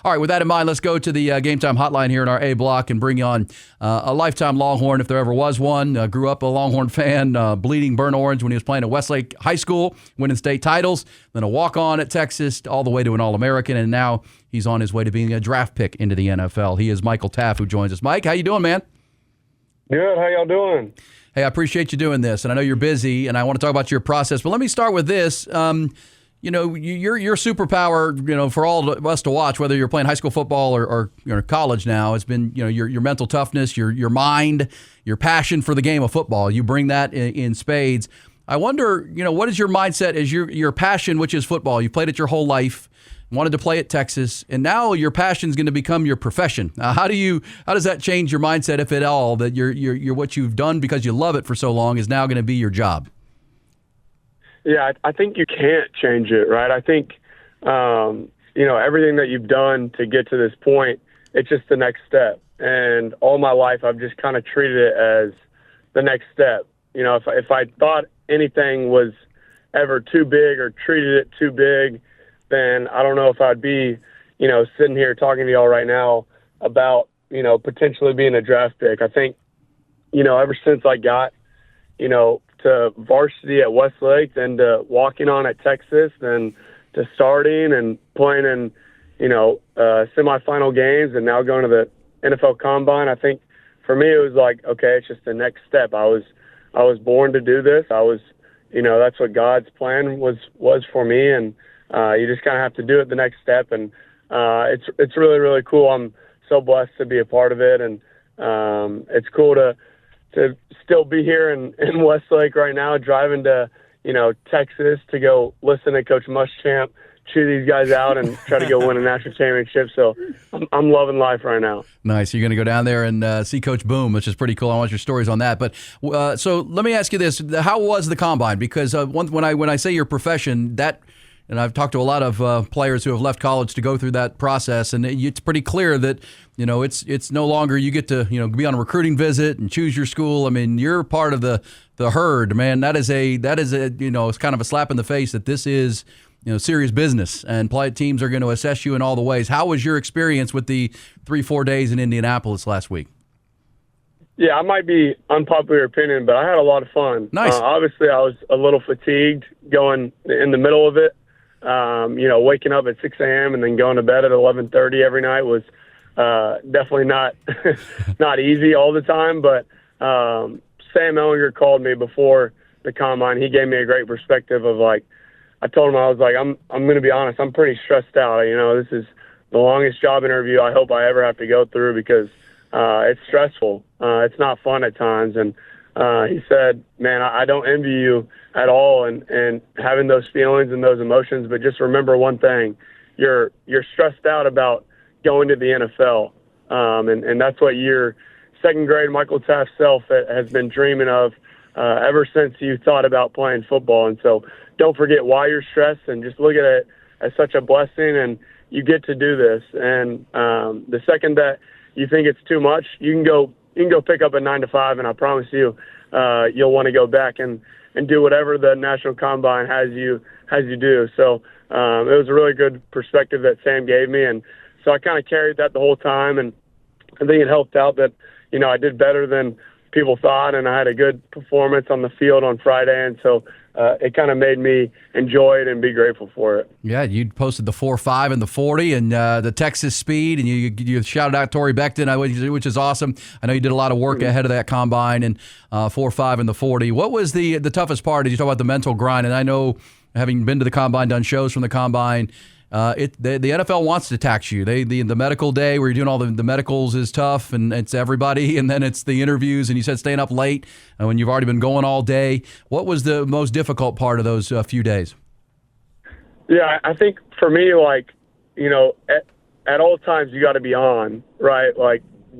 All right, with that in mind, let's go to the Game Time hotline here in our A block and bring on a lifetime Longhorn, if there ever was one. Grew up a Longhorn fan, bleeding burnt orange when he was playing at Westlake High School, winning state titles, then a walk-on at Texas, all the way to an All-American, and now he's on his way to being a draft pick into the NFL. He is Michael Taaffe, who joins us. Mike, how you doing, man? Good. How y'all doing? Hey, I appreciate you doing this, and I know you're busy, and I want to talk about your process. But let me start with this. Your superpower, for all of us to watch, whether you're playing high school football or college now, it's been your mental toughness, your mind, your passion for the game of football. You bring that in spades. I wonder, what is your mindset as your passion, which is football? You played it your whole life, wanted to play at Texas, and now your passion is going to become your profession. How does that change your mindset, if at all, that you're what you've done because you love it for so long is now going to be your job? Yeah, I think you can't change it, right? I think, everything that you've done to get to this point, it's just the next step. And all my life, I've just kind of treated it as the next step. If I thought anything was ever too big or treated it too big, then I don't know if I'd be, sitting here talking to y'all right now about, potentially being a draft pick. I think, ever since I got, to varsity at Westlake, then to walking on at Texas, then to starting and playing in, semifinal games and now going to the NFL Combine, I think for me it was like, okay, it's just the next step. I was born to do this. That's what God's plan was for me, and you just kind of have to do it the next step, and it's really, really cool. I'm so blessed to be a part of it, and it's cool to still be here in Westlake right now, driving to Texas to go listen to Coach Muschamp chew these guys out and try to go win a national championship. So I'm loving life right now. Nice. You're going to go down there and see Coach Boom, which is pretty cool. I want your stories on that. But so let me ask you this: how was the Combine? Because when I say your profession, and I've talked to a lot of players who have left college to go through that process, and it's pretty clear that it's no longer you get to be on a recruiting visit and choose your school. I mean, you're part of the herd, man. That is it's kind of a slap in the face that this is serious business, and teams are going to assess you in all the ways. How was your experience with the 3-4 days in Indianapolis last week? Yeah, I might be unpopular opinion, but I had a lot of fun. Nice. Obviously, I was a little fatigued going in the middle of it. Waking up at 6 a.m. and then going to bed at 11:30 every night was definitely not not easy all the time. But Sam Ellinger called me before the Combine. He gave me a great perspective of I told him, I was like, I'm going to be honest, I'm pretty stressed out. This is the longest job interview I hope I ever have to go through because it's stressful. It's not fun at times. And he said, man, I don't envy you at all and having those feelings and those emotions, but just remember one thing, you're stressed out about going to the NFL. And that's what your second grade Michael Taaffe self has been dreaming of ever since you thought about playing football. And so don't forget why you're stressed and just look at it as such a blessing, and you get to do this. And the second that you think it's too much, you can go pick up a 9-to-5, and I promise you, you'll want to go back and do whatever the National Combine has you do. So it was a really good perspective that Sam gave me, and so I kind of carried that the whole time, and I think it helped out that I did better than people thought, and I had a good performance on the field on Friday, and so it kind of made me enjoy it and be grateful for it. Yeah, you posted the 4.5 and the 40 and the Texas speed, and you shouted out Torrey Becton, which is awesome. I know you did a lot of work ahead of that Combine, and 4.5 and the 40. What was the toughest part? Did you talk about the mental grind? And I know, having been to the Combine, done shows from the Combine, the NFL wants to tax you. The medical day where you're doing all the medicals is tough, and it's everybody, and then it's the interviews, and you said staying up late when you've already been going all day. What was the most difficult part of those few days? Yeah, I think for me, at all times you got to be on, right?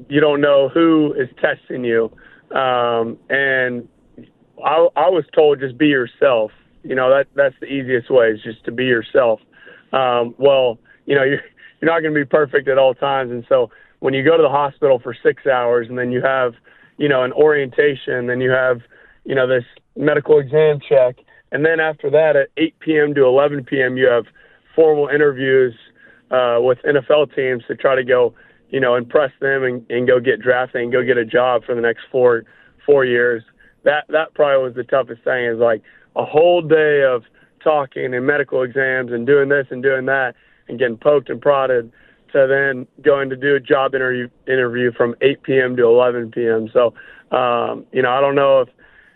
You don't know who is testing you, and I was told just be yourself. That's the easiest way, is just to be yourself. You're not going to be perfect at all times. And so when you go to the hospital for 6 hours and then you have, an orientation, then you have, this medical exam check. And then after that at 8 p.m. to 11 p.m., you have formal interviews with NFL teams to try to go, impress them and go get drafted and go get a job for the next four years. That probably was the toughest thing, is like a whole day of talking and medical exams and doing this and doing that and getting poked and prodded, to then going to do a job interview from 8 p.m. to 11 p.m. So, I don't know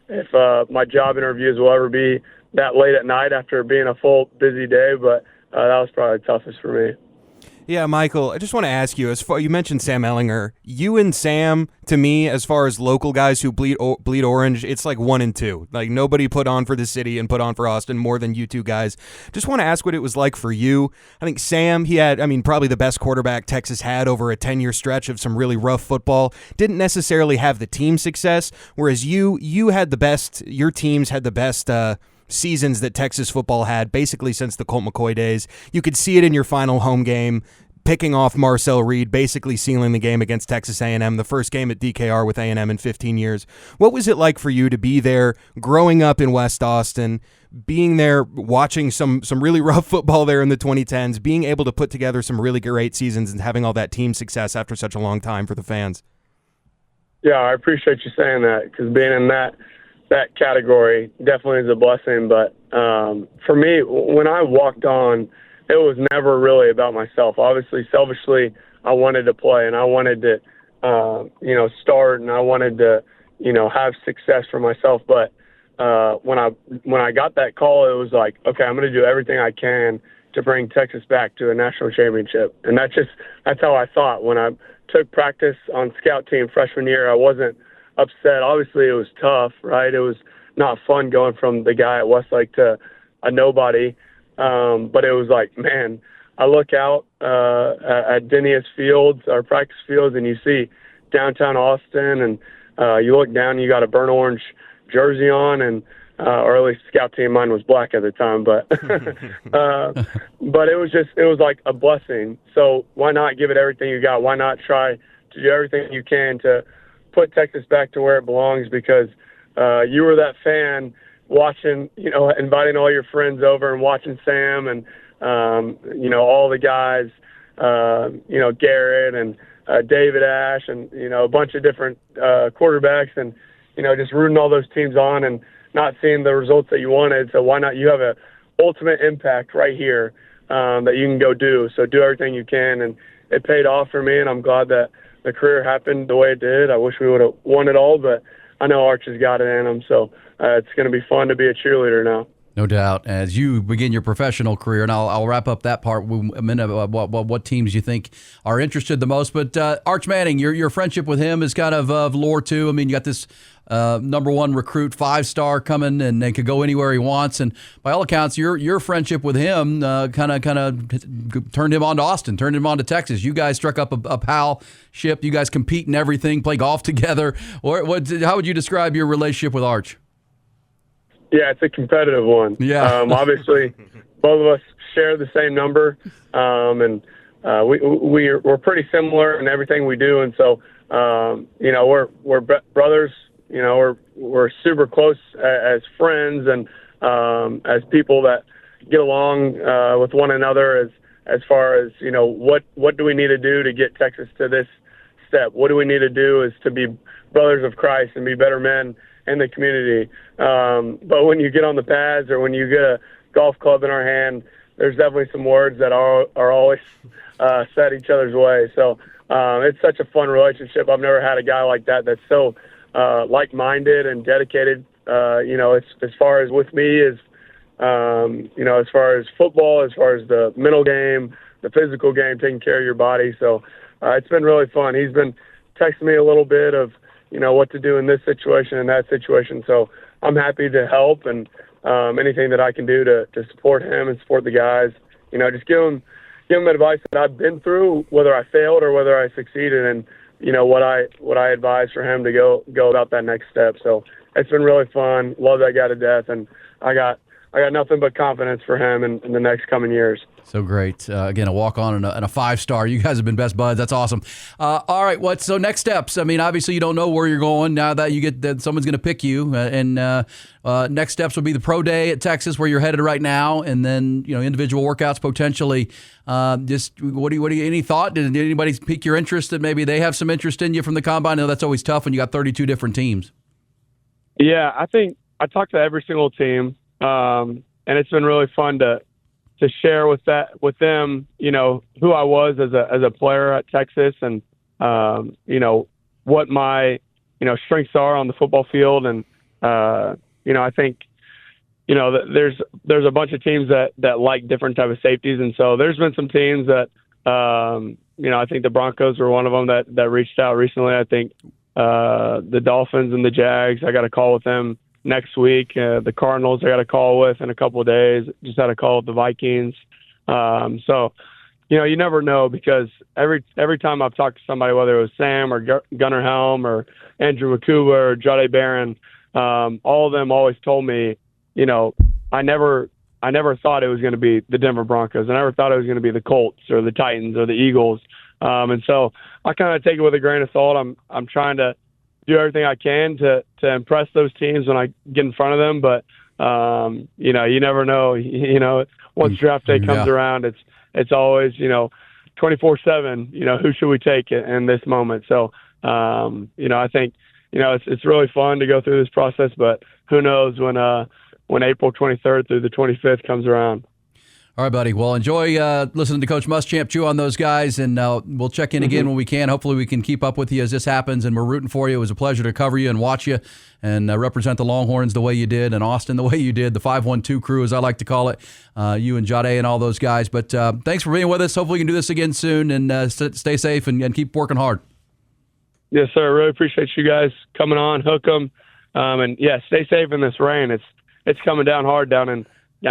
if my job interviews will ever be that late at night after being a full busy day, but that was probably the toughest for me. Yeah, Michael, I just want to ask you, you mentioned Sam Ehlinger. You and Sam, to me, as far as local guys who bleed orange, it's like 1 and 2. Like, nobody put on for the city and put on for Austin more than you two guys. Just want to ask what it was like for you. I think Sam, he had, probably the best quarterback Texas had over a 10-year stretch of some really rough football. Didn't necessarily have the team success, whereas you had the best, your teams had the best seasons that Texas football had basically since the Colt McCoy days. You could see it in your final home game, picking off Marcel Reed, basically sealing the game against Texas A&M, the first game at DKR with A&M in 15 years. What was it like for you to be there, growing up in West Austin, being there, watching some really rough football there in the 2010s, being able to put together some really great seasons and having all that team success after such a long time for the fans? Yeah, I appreciate you saying that, because being in that category definitely is a blessing. But for me, when I walked on, it was never really about myself. Obviously, selfishly, I wanted to play and I wanted to, start, and I wanted to, have success for myself. But when I got that call, it was like, okay, I'm going to do everything I can to bring Texas back to a national championship. And that's how I thought. When I took practice on scout team freshman year, I wasn't upset. Obviously, it was tough, right? It was not fun going from the guy at Westlake to a nobody. But it was like, man, I look out at Denny's Fields, our practice fields, and you see downtown Austin, and you look down, you got a burnt orange jersey on, and or at least scout team, mine was black at the time, but but it was like a blessing. So why not give it everything you got? Why not try to do everything you can to put Texas back to where it belongs? Because you were that fan watching, inviting all your friends over and watching Sam and, all the guys, Garrett and David Ash and, a bunch of different quarterbacks, and, just rooting all those teams on and not seeing the results that you wanted. So why not? You have a ultimate impact right here that you can go do. So do everything you can. And it paid off for me, and I'm glad that the career happened the way it did. I wish we would have won it all, but I know Arch has got it in him. So it's going to be fun to be a cheerleader now. No doubt. As you begin your professional career, and I'll wrap up that part in a minute, what teams you think are interested the most. But Arch Manning, your friendship with him is kind of lore too. You got this number one recruit, 5-star coming, and could go anywhere he wants. And by all accounts, your friendship with him kind of turned him on to Austin, turned him on to Texas. You guys struck up a pal ship. You guys compete in everything, play golf together. How would you describe your relationship with Arch? Yeah, it's a competitive one. Yeah. Obviously, both of us share the same number, and we're pretty similar in everything we do. And so, we're brothers. We're super close as friends and as people that get along with one another. As far as what do we need to do to get Texas to this step? What do we need to do is to be brothers of Christ and be better men in the community. But when you get on the pads or when you get a golf club in our hand, there's definitely some words that are always set each other's way. So it's such a fun relationship. I've never had a guy like that that's so like-minded and dedicated. As far as with me is, as far as football, as far as the mental game, the physical game, taking care of your body. So it's been really fun. He's been texting me a little bit of, what to do in this situation and that situation. So I'm happy to help, and anything that I can do to support him and support the guys, just give him advice that I've been through, whether I failed or whether I succeeded, and, what I advise for him to go about that next step. So it's been really fun. Love that guy to death. And I got I got nothing but confidence for him in the next coming years. So great. Again, a walk-on and a 5-star. You guys have been best buds. That's awesome. All right, so next steps? I mean, obviously you don't know where you're going now that you get that someone's going to pick you. Next steps would be the pro day at Texas, where you're headed right now, and then individual workouts potentially. Just what do you any thought? Did anybody pique your interest that maybe they have some interest in you from the combine? I know that's always tough when you got 32 different teams. Yeah, I think I talked to every single team, and it's been really fun to share with them, who I was as a player at Texas, and what my strengths are on the football field, and I think there's a bunch of teams that like different type of safeties, and so there's been some teams that I think the Broncos were one of them that reached out recently. I think the Dolphins and the Jags, I got a call with them next week. The Cardinals I got a call with in a couple of days. Just had a call with the Vikings. So, you never know, because every time I've talked to somebody, whether it was Sam or Gunnar Helm or Andrew Makuba or Jade Barron, all of them always told me, I never thought it was going to be the Denver Broncos. I never thought it was going to be the Colts or the Titans or the Eagles. And so I kind of take it with a grain of salt. I'm trying to do everything I can to impress those teams when I get in front of them. But, you never know. Once draft day comes around, it's always, 24/7, who should we take in this moment? So, I think, it's really fun to go through this process, but who knows when April 23rd through the 25th comes around. All right, buddy. Well, enjoy listening to Coach Muschamp chew on those guys, and we'll check in again when we can. Hopefully we can keep up with you as this happens, and we're rooting for you. It was a pleasure to cover you and watch you and represent the Longhorns the way you did, and Austin the way you did, the 512 crew, as I like to call it, you and Jade and all those guys. But thanks for being with us. Hopefully we can do this again soon, and stay safe and keep working hard. Yes, sir. I really appreciate you guys coming on. Hook 'em. And, stay safe in this rain. It's coming down hard down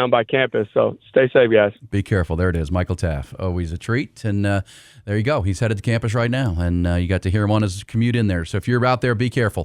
by campus, so stay safe, guys. Be careful. There it is, Michael Taaffe. Always a treat, and there you go. He's headed to campus right now, and you got to hear him on his commute in there. So if you're out there, be careful.